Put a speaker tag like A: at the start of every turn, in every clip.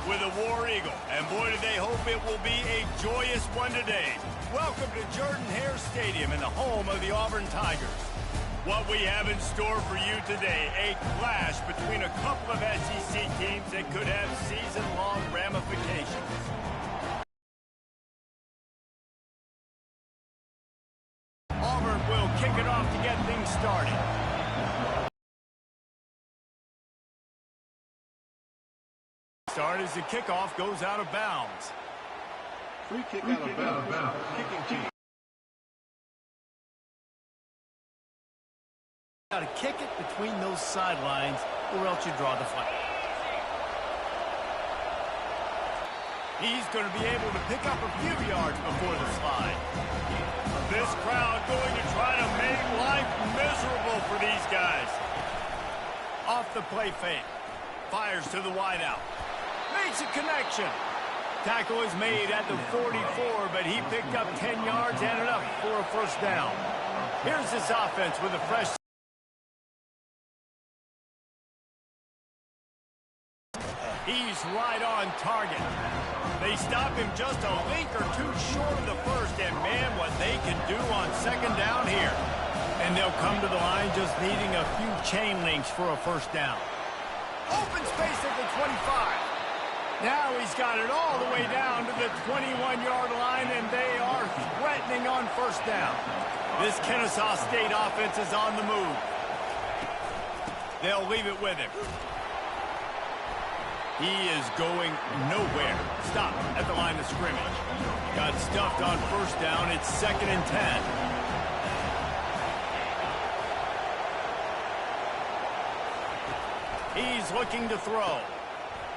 A: with a War Eagle. And boy, do they hope it will be a joyous one today. Welcome to Jordan-Hare Stadium and the home of the Auburn Tigers. What we have in store for you today, a clash between a couple of SEC teams that could have season-long ramifications. Auburn will kick it off to get things started. Start as the kickoff goes out of bounds.
B: Free kick out of bounds. Kicking team.
A: Got to kick it between those sidelines, or else you draw the flag. He's going to be able to pick up a few yards before the slide. This crowd going to try to make life miserable for these guys. Off the play fake. Fires to the wideout. Makes a connection. Tackle is made at the 44, but he picked up 10 yards and enough for a first down. Here's this offense with a fresh... He's right on target. They stop him just a link or two short of the first, and man, what they can do on second down here. And they'll come to the line just needing a few chain links for a first down. Open space at the 25. Now he's got it all the way down to the 21-yard line, and they are threatening on first down. This Kennesaw State offense is on the move. They'll leave it with him. He is going nowhere. Stop at the line of scrimmage. Got stuffed on first down. It's 2nd and 10. He's looking to throw.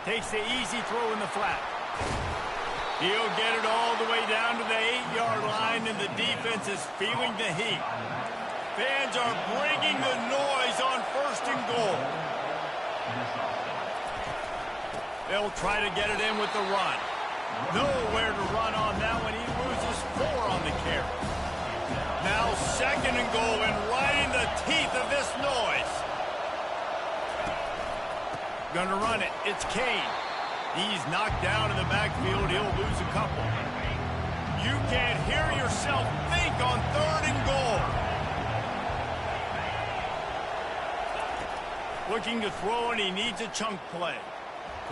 A: Takes the easy throw in the flat. He'll get it all the way down to the 8-yard line, and the defense is feeling the heat. Fans are bringing the noise on 1st and goal. They'll try to get it in with the run. Nowhere to run on that one. He loses 4 on the carry. Now 2nd and goal, and right in the teeth of this noise. Gonna run it. It's Kane. He's knocked down in the backfield. He'll lose a couple. You can't hear yourself think on 3rd and goal. Looking to throw, and he needs a chunk play.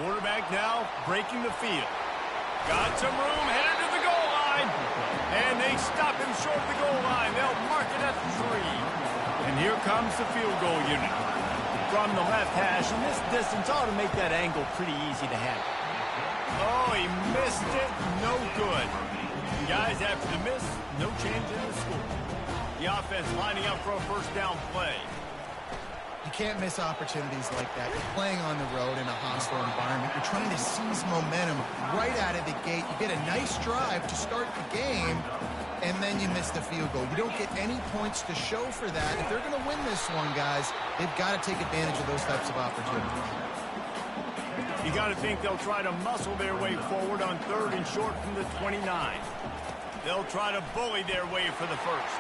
A: Quarterback now breaking the field. Got some room, headed to the goal line. And they stop him short of the goal line. They'll mark it at the 3. And here comes the field goal unit. From the left hash, and this distance ought to make that angle pretty easy to handle. Oh, he missed it. No good. Guys, after the miss, no change in the score. The offense lining up for a first down play.
C: You can't miss opportunities like that. You're playing on the road in a hostile environment. You're trying to seize momentum right out of the gate. You get a nice drive to start the game, and then you miss the field goal. You don't get any points to show for that. If they're going to win this one, guys, they've got to take advantage of those types of opportunities.
A: You got to think they'll try to muscle their way forward on 3rd and short from the 29. They'll try to bully their way for the first.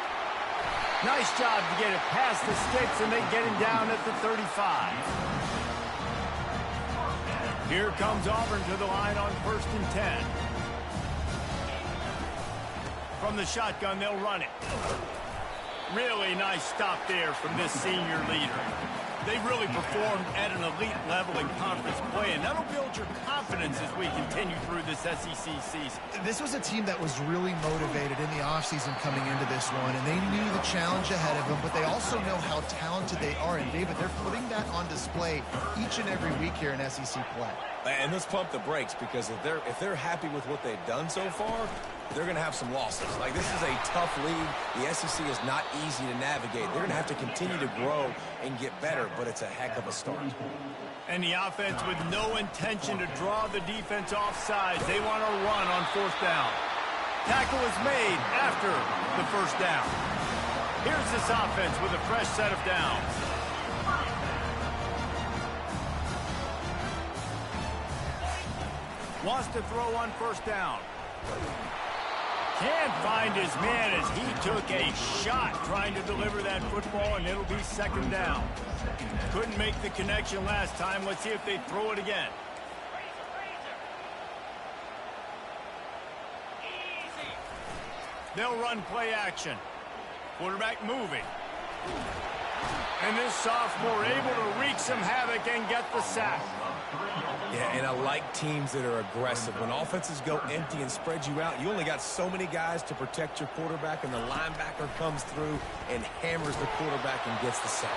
A: Nice job to get it past the sticks, and they get him down at the 35. Here comes Auburn to the line on 1st and 10. From the shotgun, they'll run it. Really nice stop there from this senior leader. They really performed at an elite level in conference play, and that'll build your confidence as we continue through this SEC season.
C: This was a team that was really motivated in the offseason coming into this one, and they knew the challenge ahead of them, but they also know how talented they are. And, David, they're putting that on display each and every week here in SEC play.
D: And let's pump the brakes, because if they're happy with what they've done so far, they're going to have some losses. Like, this is a tough league. The SEC is not easy to navigate. They're going to have to continue to grow and get better, but it's a heck of a start.
A: And the offense with no intention to draw the defense off sides. They want to run on 4th down. Tackle is made after the first down. Here's this offense with a fresh set of downs. Wants to throw on 1st down. Can't find his man as he took a shot trying to deliver that football, and it'll be 2nd down. Couldn't make the connection last time. Let's see if they throw it again. They'll run play action. Quarterback moving. And this sophomore able to wreak some havoc and get the sack.
D: Yeah, and I like teams that are aggressive. When offenses go empty and spread you out, you only got so many guys to protect your quarterback, and the linebacker comes through and hammers the quarterback and gets the sack.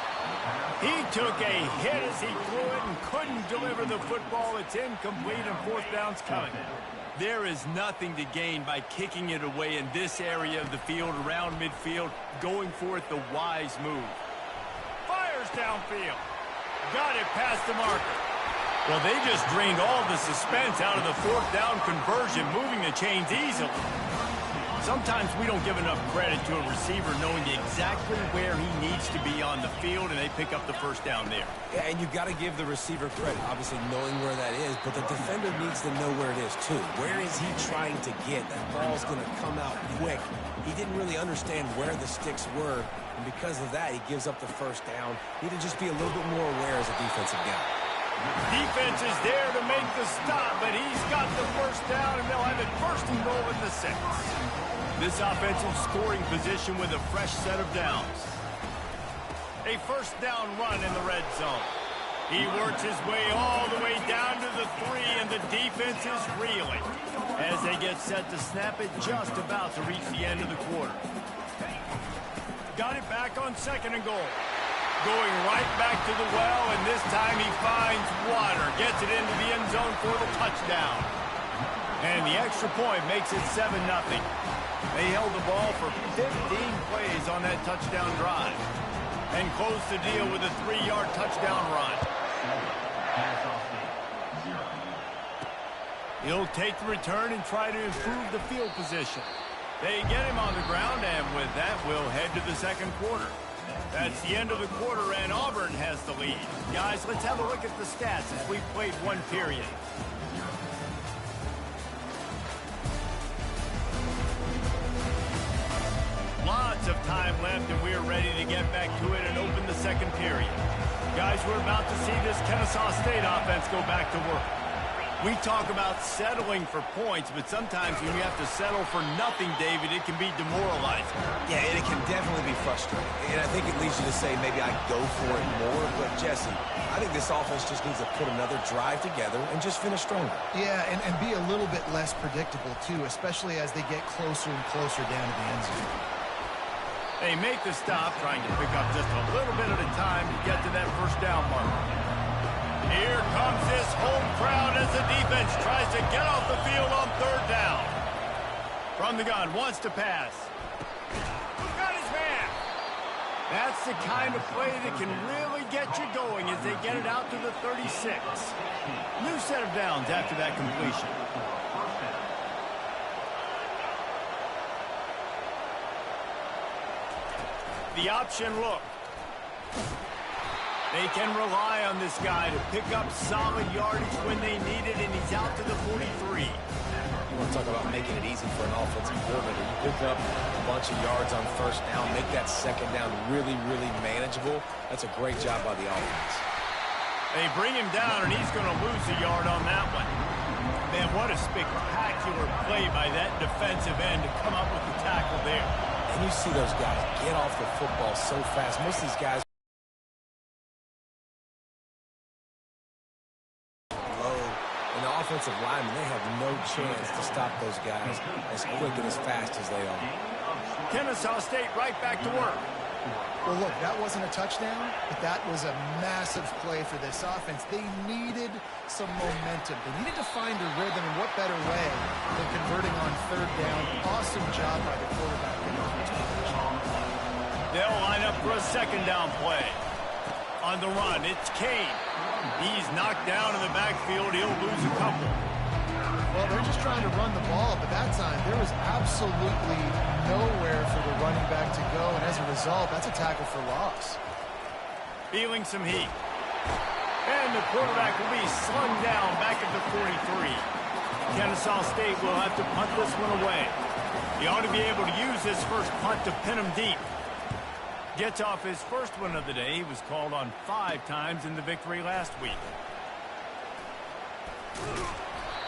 A: He took a hit as he threw it and couldn't deliver the football. It's incomplete and fourth down's coming. There is nothing to gain by kicking it away in this area of the field around midfield, going for it the wise move. Fires downfield. Got it past the marker. Well, they just drained all the suspense out of the fourth down conversion, moving the chains easily. Sometimes we don't give enough credit to a receiver knowing exactly where he needs to be on the field, and they pick up the first down there.
D: Yeah, and you've got to give the receiver credit, obviously knowing where that is, but the defender needs to know where it is too. Where is he trying to get? That ball's going to come out quick. He didn't really understand where the sticks were, and because of that, he gives up the first down. Need to just be a little bit more aware as a defensive guy.
A: Defense is there to make the stop, but he's got the first down, and they'll have it first and goal at the 6. This offensive scoring position with a fresh set of downs. A first down run in the red zone. He works his way all the way down to the 3, and the defense is reeling as they get set to snap it just about to reach the end of the quarter. Got it back on second and goal. Going right back to the well, and this time he finds water. Gets it into the end zone for the touchdown. And the extra point makes it 7-0. They held the ball for 15 plays on that touchdown drive and closed the deal with a 3-yard touchdown run. He'll take the return and try to improve the field position. They get him on the ground, and with that, we'll head to the second quarter. That's the end of the quarter, and Auburn has the lead. Guys, let's have a look at the stats as we played one period. Lots of time left, and we're ready to get back to it and open the second period. Guys, we're about to see this Kennesaw State offense go back to work. We talk about settling for points, but sometimes when you have to settle for nothing, David, it can be demoralizing.
D: Yeah, and it can definitely be frustrating. And I think it leads you to say maybe I go for it more. But, Jesse, I think this offense just needs to put another drive together and just finish stronger.
C: Yeah, and be a little bit less predictable, too, especially as they get closer and closer down to the end zone.
A: They make the stop, trying to pick up just a little bit at a time to get to that first down mark. Here comes this home crowd as the defense tries to get off the field on third down. From the gun, wants to pass. Who's got his man? That's the kind of play that can really get you going as they get it out to the 36. New set of downs after that completion. The option look. They can rely on this guy to pick up solid yardage when they need it, and he's out to the 43.
D: You want to talk about making it easy for an offensive coordinator. You pick up a bunch of yards on first down, make that second down really, really manageable. That's a great job by the offense.
A: They bring him down, and he's going to lose a yard on that one. Man, what a spectacular play by that defensive end to come up with the tackle there.
D: And you see those guys get off the football so fast. Most of these guys offensive linemen, they have no chance to stop those guys as quick and as fast as they are.
A: Kennesaw State right back to work.
C: Well, look, that wasn't a touchdown, but that was a massive play for this offense. They needed some momentum. They needed to find a rhythm, and what better way than converting on third down. Awesome job by the quarterback.
A: They'll line up for a second down play. On the run, it's Kane. He's knocked down in the backfield. He'll lose a couple.
C: Well, they're just trying to run the ball, but that time there was absolutely nowhere for the running back to go, and as a result, that's a tackle for loss.
A: Feeling some heat. And the quarterback will be slung down back at the 43. Kennesaw State will have to punt this one away. He ought to be able to use this first punt to pin him deep. Gets off his first one of the day. He was called on 5 times in the victory last week.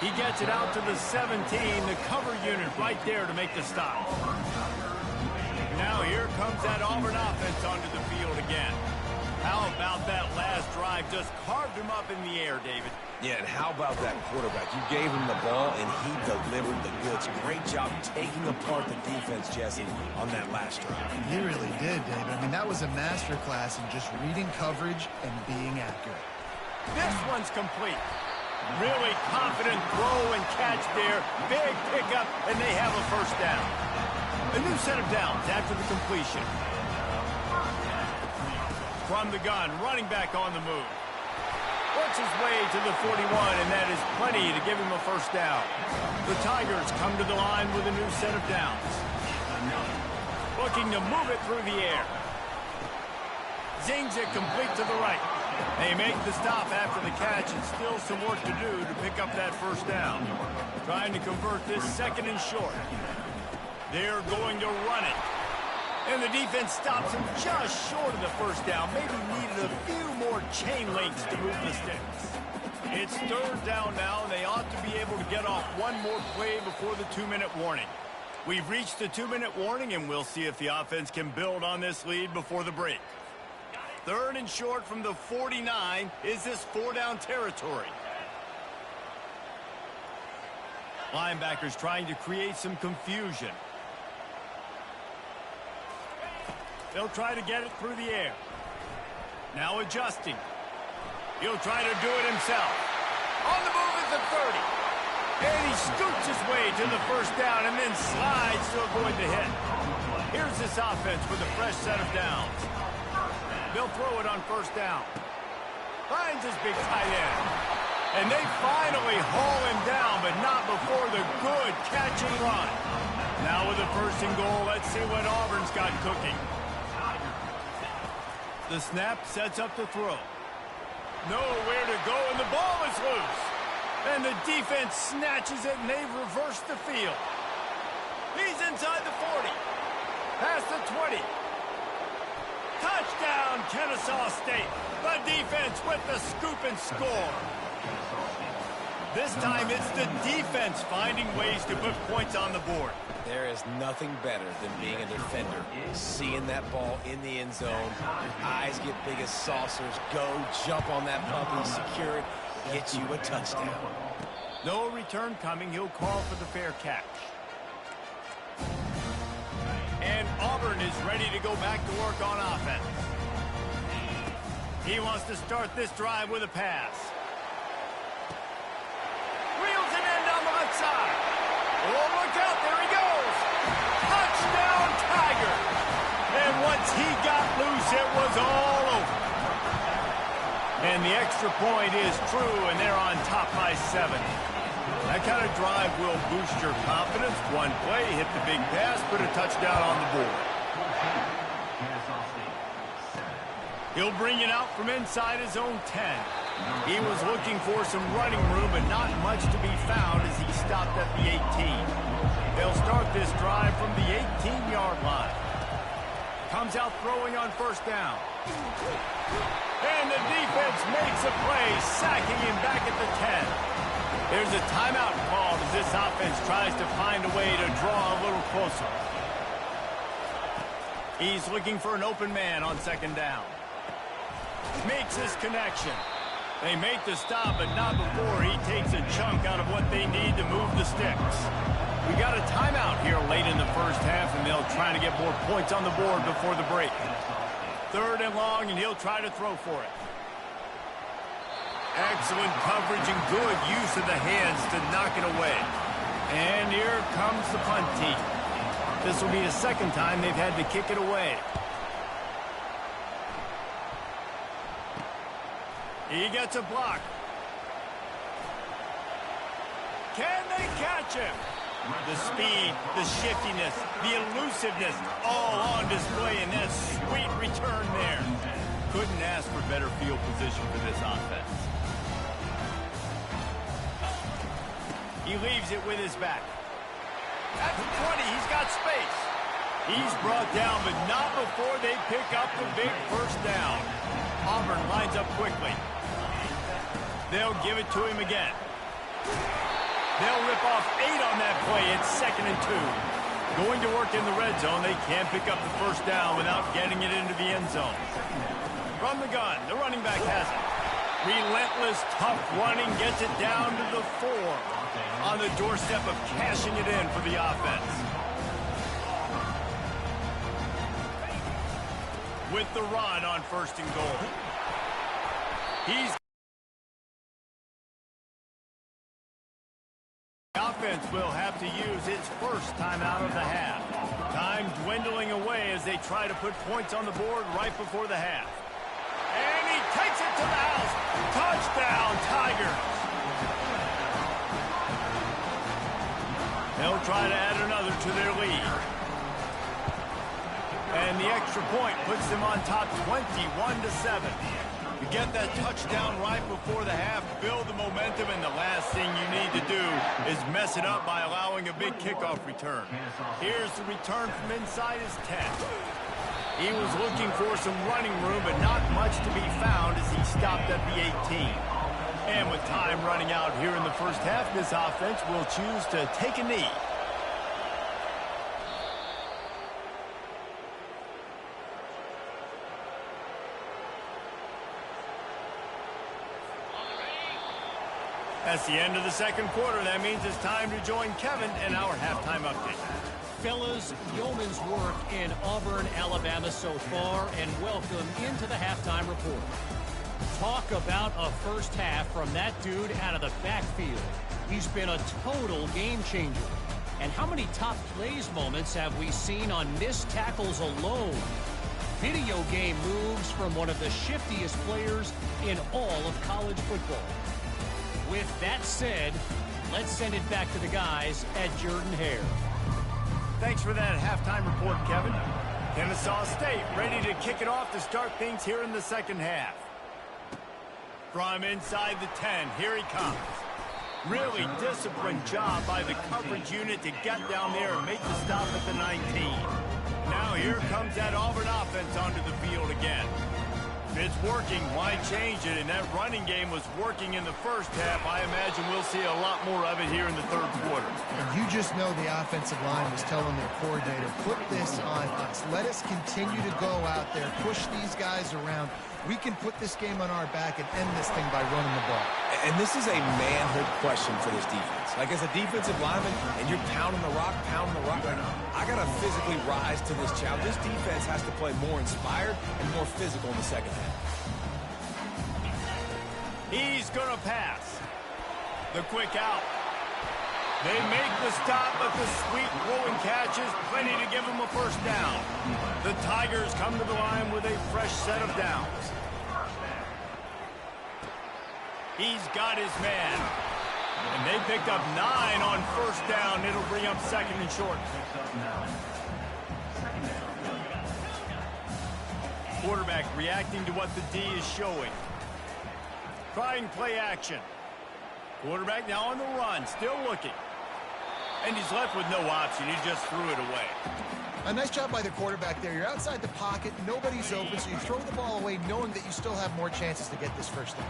A: He gets it out to the 17, the cover unit right there to make the stop. Now here comes that Auburn offense onto the field again. How about that last drive? Just carved him up in the air, David.
D: Yeah, and how about that quarterback? You gave him the ball, and he delivered the goods. Great job taking apart the defense, Jesse, on that last drive.
C: He really did, David. I mean, that was a masterclass in just reading coverage and being accurate.
A: This one's complete. Really confident throw and catch there. Big pickup, and they have a first down. A new set of downs after the completion. From the gun, running back on the move. Works his way to the 41, and that is plenty to give him a first down. The Tigers come to the line with a new set of downs. Looking to move it through the air. Zings it complete to the right. They make the stop after the catch, and still some work to do to pick up that first down. Trying to convert this second and short. They're going to run it. And the defense stops him just short of the first down. Maybe needed a few more chain links to move the sticks. It's third down now, and they ought to be able to get off one more play before the 2-minute warning. We've reached the 2-minute warning, and we'll see if the offense can build on this lead before the break. Third and short from the 49. Is this 4-down territory? Linebackers trying to create some confusion. They'll try to get it through the air. Now adjusting. He'll try to do it himself. On the move at the 30. And he scoots his way to the first down and then slides to avoid the hit. Here's this offense with a fresh set of downs. They'll throw it on first down. Finds his big tight end. And they finally haul him down, but not before the good catching run. Now with a first and goal, let's see what Auburn's got cooking. The snap sets up the throw. Nowhere to go, and the ball is loose. And the defense snatches it, and they've reversed the field. He's inside the 40. Past the 20. Touchdown, Kennesaw State. The defense with the scoop and score. This time it's the defense finding ways to put points on the board.
D: There is nothing better than being a defender. Seeing that ball in the end zone, your eyes get big as saucers, go, jump on that puppy, secure it, get you a touchdown.
A: No return coming. He'll call for the fair catch. And Auburn is ready to go back to work on offense. He wants to start this drive with a pass. Wheels it in down the left side. Oh, look out. There he goes. Touchdown, Tiger. And once he got loose, it was all over. And the extra point is true, and they're on top by 7. That kind of drive will boost your confidence. One play, hit the big pass, put a touchdown on the board. He'll bring it out from inside his own 10. He was looking for some running room, but not much to be found as he stopped at the 18. They'll start this drive from the 18-yard line. Comes out throwing on first down. And the defense makes a play, sacking him back at the 10. There's a timeout called as this offense tries to find a way to draw a little closer. He's looking for an open man on second down. Makes his connection. They make the stop, but not before he takes a chunk out of what they need to move the sticks. We got a timeout here late in the first half, and they'll try to get more points on the board before the break. Third and long, and he'll try to throw for it. Excellent coverage and good use of the hands to knock it away. And here comes the punt team. This will be the second time they've had to kick it away. He gets a block. Can they catch him? The speed, the shiftiness, the elusiveness, all on display in that sweet return there. Couldn't ask for better field position for this offense. He leaves it with his back. At the 20, he's got space. He's brought down, but not before they pick up the big first down. Auburn lines up quickly. They'll give it to him again. off 8 on that play. It's 2nd and 2. Going to work in the red zone. They can't pick up the first down without getting it into the end zone. From the gun, the running back has it. Relentless, tough running gets it down to the 4. On the doorstep of cashing it in for the offense. With the run on 1st and goal. The offense will have to use its first timeout of the half. Time dwindling away as they try to put points on the board right before the half. And he takes it to the house. Touchdown, Tigers. They'll try to add another to their lead. And the extra point puts them on top 21-7. You get that touchdown right before the half, build the momentum, and the last thing you need to do is mess it up by allowing a big kickoff return. Here's the return from inside his 10. He was looking for some running room, but not much to be found as he stopped at the 18. And with time running out here in the first half, this offense will choose to take a knee. That's the end of the second quarter. That means it's time to join Kevin in our halftime update.
E: Fellas, yeoman's work in Auburn, Alabama so far, and welcome into the halftime report. Talk about a first half from that dude out of the backfield. He's been a total game changer. And how many top plays moments have we seen on missed tackles alone? Video game moves from one of the shiftiest players in all of college football. With that said, let's send it back to the guys at Jordan-Hare.
A: Thanks for that halftime report, Kevin. Kennesaw State ready to kick it off to start things here in the second half. From inside the 10, here he comes. Really disciplined job by the coverage unit to get down there and make the stop at the 19. Now here comes that Auburn offense onto the field again. It's working. Why change it? And that running game was working in the first half. I imagine we'll see a lot more of it here in the third quarter.
C: And you just know the offensive line was telling their coordinator, put this on us. Let us continue to go out there, push these guys around. We can put this game on our back and end this thing by running the ball.
D: And this is a manhood question for this defense. Like, as a defensive lineman, and you're pounding the rock, like, I got to physically rise to this challenge. This defense has to play more inspired and more physical in the second half.
A: He's going to pass. The quick out. They make the stop, but the sweet throwing catch is plenty to give them a first down. The Tigers come to the line with a fresh set of downs. He's got his man. And they picked up 9 on first down. It'll bring up 2nd and short. Quarterback reacting to what the D is showing. Trying play action. Quarterback now on the run, still looking. And he's left with no option. He just threw it away.
C: A nice job by the quarterback there. You're outside the pocket, nobody's open, so you throw the ball away knowing that you still have more chances to get this first down.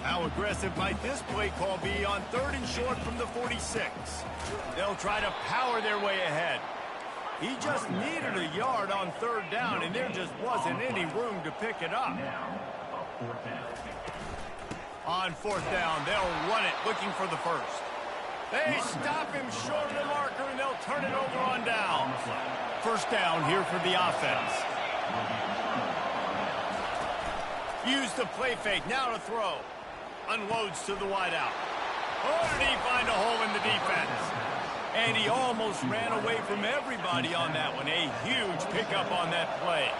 A: How aggressive might this play call be on 3rd and short from the 46? They'll try to power their way ahead. He just needed a yard on 3rd down, and there just wasn't any room to pick it up. On 4th down, they'll run it, looking for the first. They stop him short of the marker, and they'll turn it over on down. First down here for the offense. Use the play fake, now to throw. Unloads to the wideout. Oh, did he find a hole in the defense? And he almost ran away from everybody on that one. A huge pickup on that play.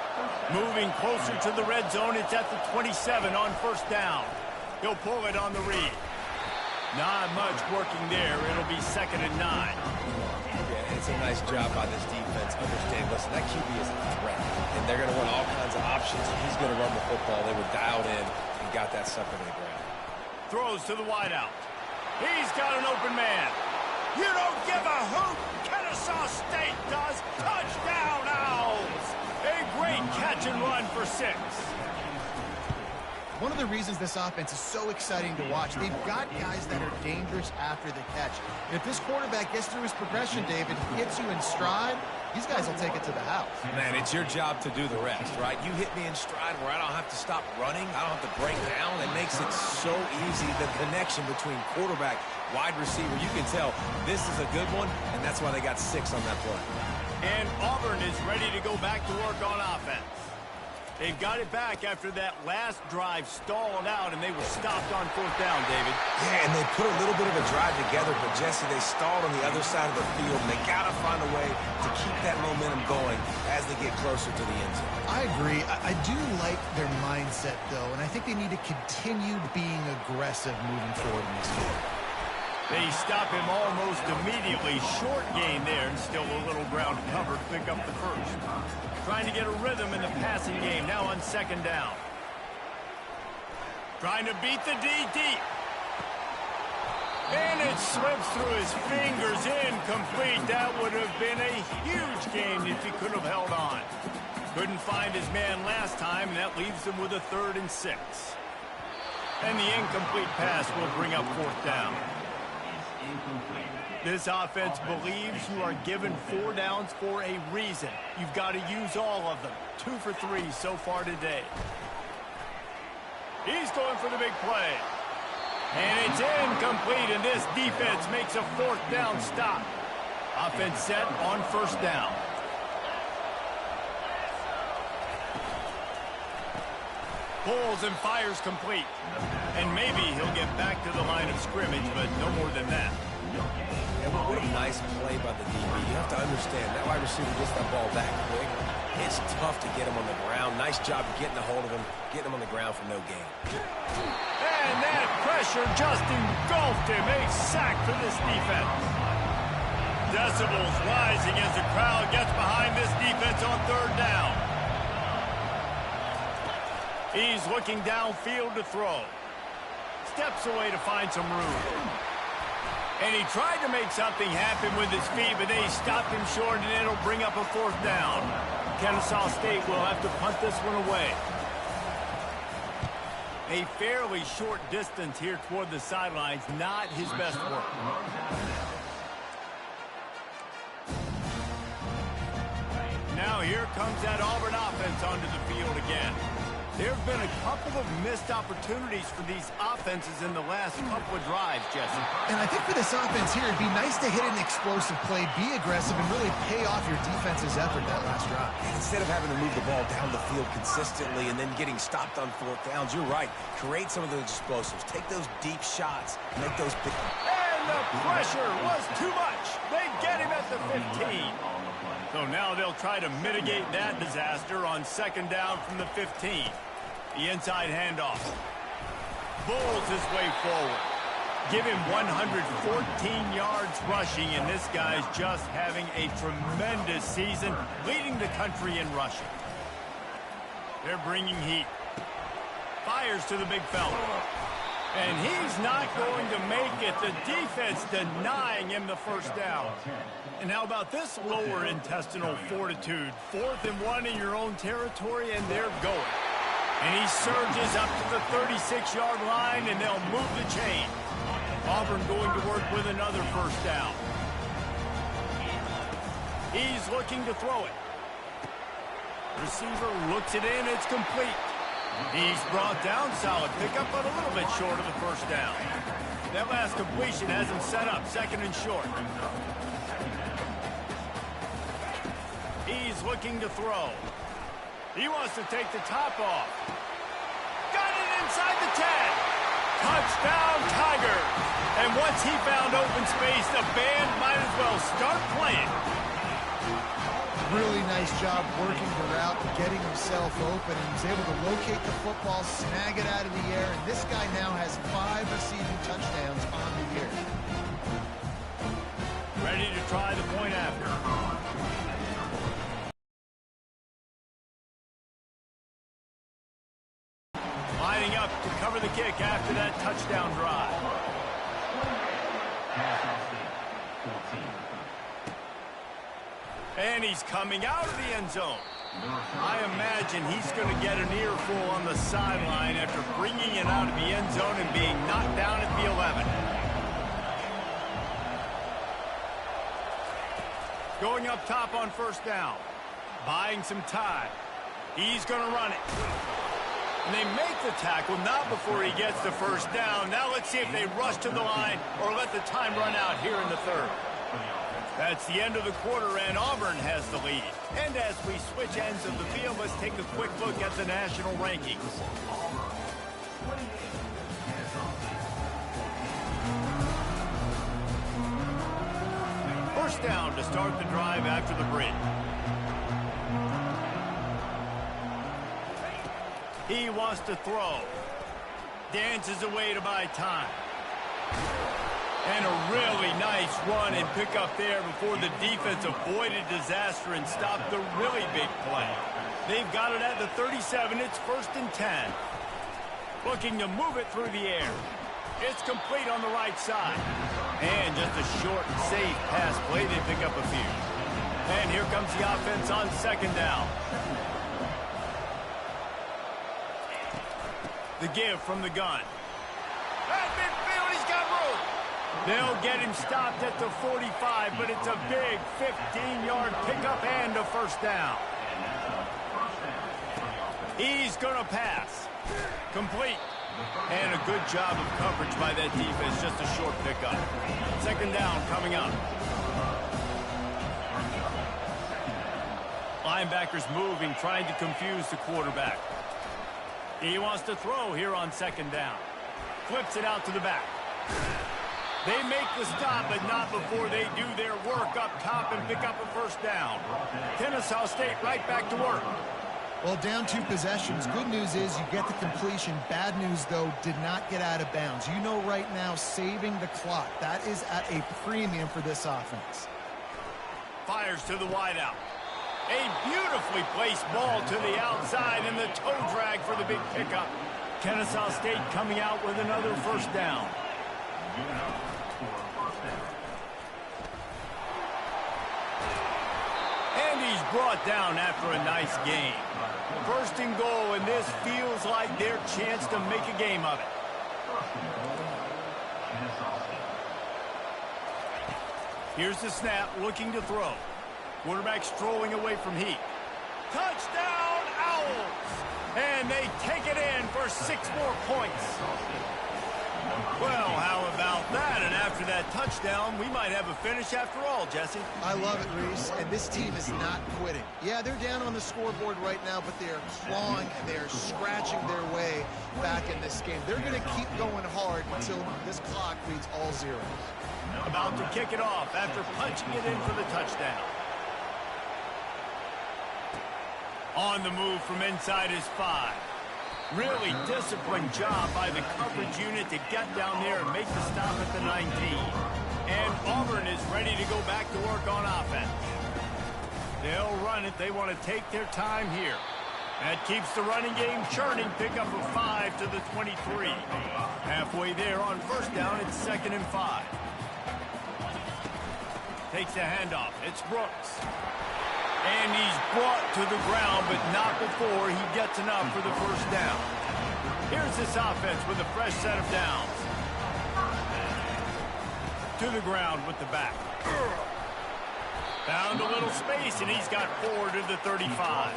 A: Moving closer to the red zone, it's at the 27 on first down. He'll pull it on the read. Not much working there. It'll be 2nd and 9.
D: Yeah, it's a nice job by this defense. Understand, listen, that QB is a threat. And they're going to run all kinds of options. And he's going to run the football. They were dialed in and got that sucker to the ground.
A: Throws to the wideout. He's got an open man. You don't give a hoot. Kennesaw State does. Touchdown, Owls. A great catch and run for 6.
C: One of the reasons this offense is so exciting to watch, they've got guys that are dangerous after the catch. If this quarterback gets through his progression, David, hits you in stride, these guys will take it to the house.
D: Man, it's your job to do the rest, right? You hit me in stride where I don't have to stop running. I don't have to break down. It makes it so easy, the connection between quarterback, wide receiver. You can tell this is a good one, and that's why they got 6 on that play.
A: And Auburn is ready to go back to work on offense. They've got it back after that last drive stalled out, and they were stopped on 4th down, David.
D: Yeah, and they put a little bit of a drive together, but, Jesse, they stalled on the other side of the field, and they got to find a way to keep that momentum going as they get closer to the end zone.
C: I agree. I do like their mindset, though, and I think they need to continue being aggressive moving forward in this game.
A: They stop him almost immediately. Short gain there, and still a little ground covered. Pick up the first. Trying to get a rhythm in the passing game. Now on 2nd down. Trying to beat the D deep. And it slips through his fingers. Incomplete. That would have been a huge gain if he could have held on. Couldn't find his man last time, and that leaves him with a 3rd and 6. And the incomplete pass will bring up 4th down. This offense believes you are given 4 downs for a reason. You've got to use all of them. 2 for 3 so far today. He's going for the big play. And it's incomplete, and this defense makes a 4th down stop. Offense set on 1st down. Pulls and fires complete. And maybe he'll get back to the line of scrimmage, but no more than that.
D: And what a nice play by the DB. You have to understand, that wide receiver gets that ball that quick. It's tough to get him on the ground. Nice job getting a hold of him, getting him on the ground for no gain.
A: And that pressure just engulfed him. A sack for this defense. Decibels rising as the crowd gets behind this defense on 3rd down. He's looking downfield to throw. Steps away to find some room. And he tried to make something happen with his feet, but they stopped him short, and it'll bring up a 4th down. Kennesaw State will have to punt this one away. A fairly short distance here toward the sidelines, not his best work. Now here comes that Auburn offense onto the field again. There have been a couple of missed opportunities for these offenses in the last couple of drives, Jesse.
C: And I think for this offense here, it'd be nice to hit an explosive play, be aggressive, and really pay off your defense's effort that last drive.
D: Instead of having to move the ball down the field consistently and then getting stopped on 4th downs, you're right. Create some of those explosives. Take those deep shots. Make those big...
A: And the pressure was too much. They get him at the 15. So now they'll try to mitigate that disaster on 2nd down from the 15. The inside handoff. Bulls his way forward. Give him 114 yards rushing, and this guy's just having a tremendous season, leading the country in rushing. They're bringing heat. Fires to the big fella. And he's not going to make it. The defense denying him the 1st down. And how about this lower intestinal fortitude? 4th and 1 in your own territory, and they're going. And he surges up to the 36-yard line, and they'll move the chain. Auburn going to work with another 1st down. He's looking to throw it. Receiver looks it in. It's complete. He's brought down. Solid pickup, but a little bit short of the 1st down. That last completion has him set up 2nd and short. He's looking to throw. He wants to take the top off. Got it inside the 10. Touchdown, Tiger. And once he found open space, the band might as well start playing.
C: Really nice job working the route, getting himself open, and he's able to locate the football, snag it out of the air, and this guy now has 5 receiving touchdowns on the year.
A: Ready to try the point after. Lining up to cover the kick after that touchdown drive. And he's coming out of the end zone. I imagine he's going to get an earful on the sideline after bringing it out of the end zone and being knocked down at the 11. Going up top on first down. Buying some time. He's going to run it. And they make the tackle, not before he gets the first down. Now let's see if they rush to the line or let the time run out here in the third. That's the end of the quarter, and Auburn has the lead. And as we switch ends of the field, let's take a quick look at the national rankings. First down to start the drive after the break. He wants to throw. Dances away to buy time. And a really nice run and pick up there before the defense avoided disaster and stopped the really big play. They've got it at the 37. It's 1st and 10. Looking to move it through the air. It's complete on the right side. And just a short, safe pass play. They pick up a few. And here comes the offense on second down. The give from the gun. At midfield, he's got room. They'll get him stopped at the 45, but it's a big 15-yard pickup and a first down. He's going to pass. Complete. And a good job of coverage by that defense, just a short pickup. Second down coming up. Linebackers moving, trying to confuse the quarterback. He wants to throw here on second down. Flips it out to the back. They make the stop, but not before they do their work up top and pick up a first down. Kennesaw State right back to work.
C: Well, down 2 possessions. Good news is you get the completion. Bad news, though, did not get out of bounds. You know right now, saving the clock. That is at a premium for this offense.
A: Fires to the wideout. A beautifully placed ball to the outside and the toe drag for the big pickup. Kennesaw State coming out with another first down. And he's brought down after a nice game. 1st and goal, and this feels like their chance to make a game of it. Here's the snap, looking to throw. Quarterback strolling away from Heat. Touchdown, Owls! And they take it in for 6 more points. Well, how about that? And after that touchdown, we might have a finish after all, Jesse.
C: I love it, Reese, and this team is not quitting. Yeah, they're down on the scoreboard right now, but they are clawing and they are scratching their way back in this game. They're going to keep going hard until this clock reads all zeros.
A: About to kick it off after punching it in for the touchdown. On the move from inside his 5. Really disciplined job by the coverage unit to get down there and make the stop at the 19. And Auburn is ready to go back to work on offense. They'll run it. They want to take their time here. That keeps the running game churning. Pick up a 5 to the 23. Halfway there on first down, it's 2nd and 5. Takes the handoff. It's Brooks. And he's brought to the ground, but not before he gets enough for the first down. Here's this offense with a fresh set of downs. To the ground with the back. Found a little space, and he's got 4 to the 35.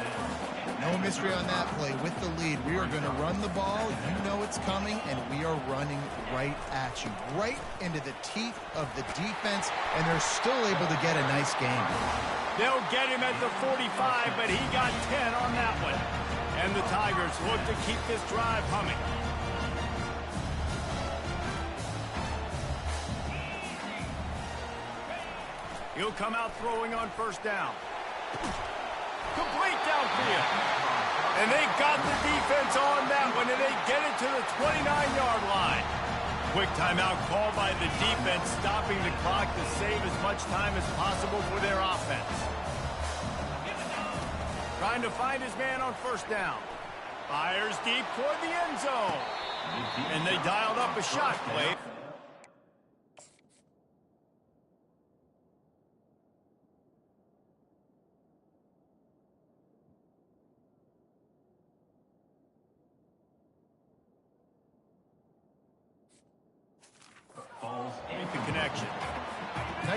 C: No mystery on that play. With the lead, we are going to run the ball. You know it's coming, and we are running right at you. Right into the teeth of the defense, and they're still able to get a nice game.
A: They'll get him at the 45, but he got 10 on that one. And the Tigers look to keep this drive humming. He'll come out throwing on first down. Complete downfield. And they got the defense on that one, and they get it to the 29-yard line. Quick timeout called by the defense, stopping the clock to save as much time as possible for their offense. Trying to find his man on first down. Fires deep toward the end zone. And they dialed up a shot play.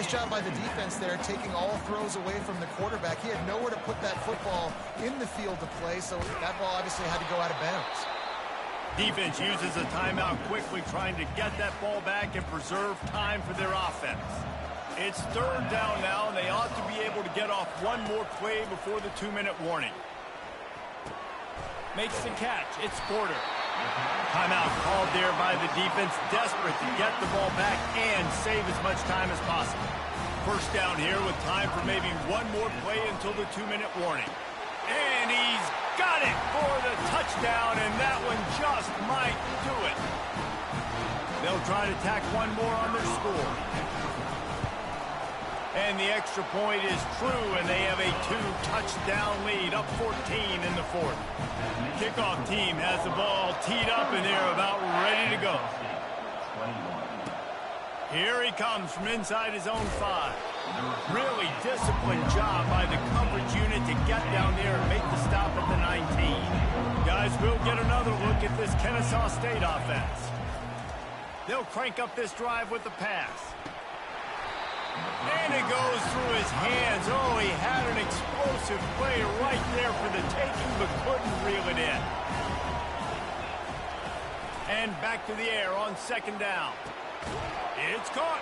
C: Nice job by the defense there, taking all throws away from the quarterback. He had nowhere to put that football in the field to play, so that ball obviously had to go out of bounds.
A: Defense uses a timeout quickly, trying to get that ball back and preserve time for their offense. It's third down now, and they ought to be able to get off one more play before the 2-minute warning. Makes the catch. It's Porter. Timeout called there by the defense, desperate to get the ball back and save as much time as possible. First down here with time for maybe one more play until the 2-minute warning. And he's got it for the touchdown, and that one just might do it. They'll try to tack one more on their score. And the extra point is true, and they have a 2-touchdown lead, up 14 in the fourth. Kickoff team has the ball teed up, and they're about ready to go. Here he comes from inside his own 5. Really disciplined job by the coverage unit to get down there and make the stop at the 19. Guys, we'll get another look at this Kennesaw State offense. They'll crank up this drive with the pass. And it goes through his hands. Oh, he had an explosive play right there for the taking, but couldn't reel it in. And back to the air on second down. It's caught.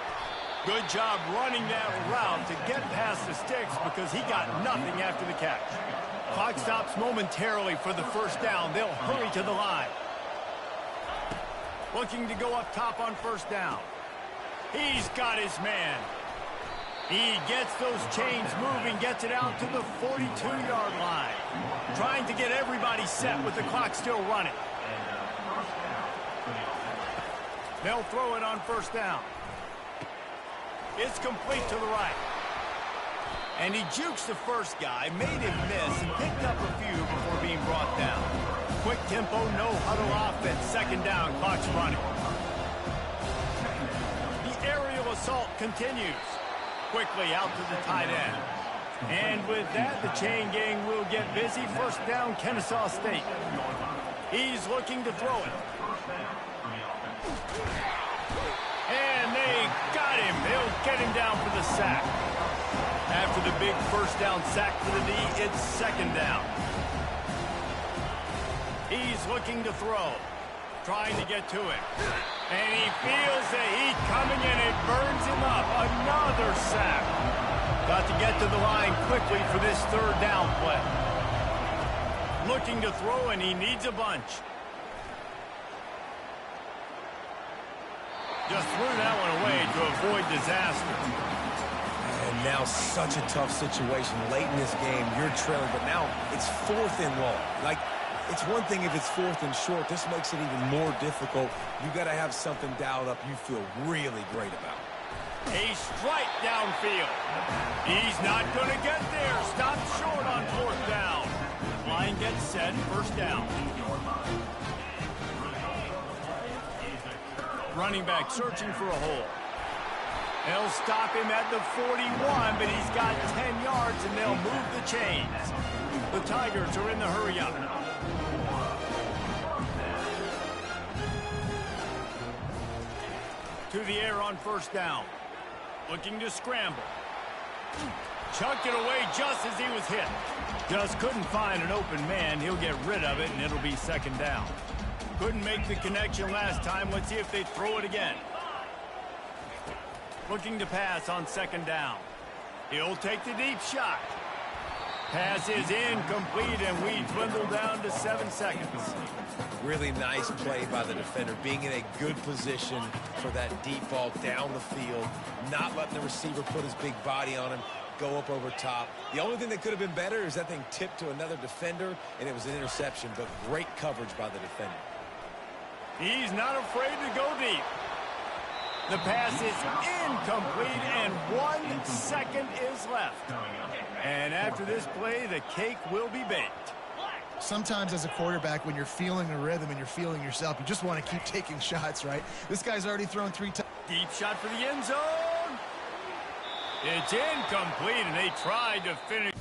A: Good job running that route to get past the sticks because he got nothing after the catch. Clock stops momentarily for the first down. They'll hurry to the line. Looking to go up top on first down. He's got his man. He gets those chains moving, gets it out to the 42-yard line. Trying to get everybody set with the clock still running. They'll throw it on first down. It's complete to the right. And he jukes the first guy, made him miss, and picked up a few before being brought down. Quick tempo, no huddle offense. Second down, clock's running. The aerial assault continues. Quickly out to the tight end. And with that, the chain gang will get busy. First down, Kennesaw State. He's looking to throw it. And they got him. They'll get him down for the sack. After the big first down sack for the D, it's second down. He's looking to throw. Trying to get to it. And he feels the heat coming and it burns him up. Another sack. Got to get to the line quickly for this third down play. Looking to throw, and he needs a bunch. Just threw that one away to avoid disaster.
D: And now such a tough situation. Late in this game, you're trailing, but now it's 4th and long. Like, it's one thing if it's 4th and short. This makes it even more difficult. You got to have something dialed up you feel really great about.
A: A strike downfield. He's not going to get there. Stopped short on fourth down. Line gets set, first down. Running back searching for a hole. They'll stop him at the 41, but he's got 10 yards, and they'll move the chains. The Tigers are in the hurry-up. To the air on first down. Looking to scramble. Chucked it away just as he was hit. Just couldn't find an open man. He'll get rid of it, and it'll be second down. Couldn't make the connection last time. Let's see if they throw it again. Looking to pass on second down. He'll take the deep shot. Pass is incomplete, and we dwindle down to 7 seconds.
D: Really nice play by the defender, being in a good position for that deep ball down the field, not letting the receiver put his big body on him, go up over top. The only thing that could have been better is that thing tipped to another defender, and it was an interception, but great coverage by the defender.
A: He's not afraid to go deep. The pass is incomplete, and 1 second is left. And after this play, the cake will be baked.
C: Sometimes as a quarterback, when you're feeling the rhythm and you're feeling yourself, you just want to keep taking shots, right? This guy's already thrown 3 times.
A: Deep shot for the end zone. It's incomplete, and they tried to finish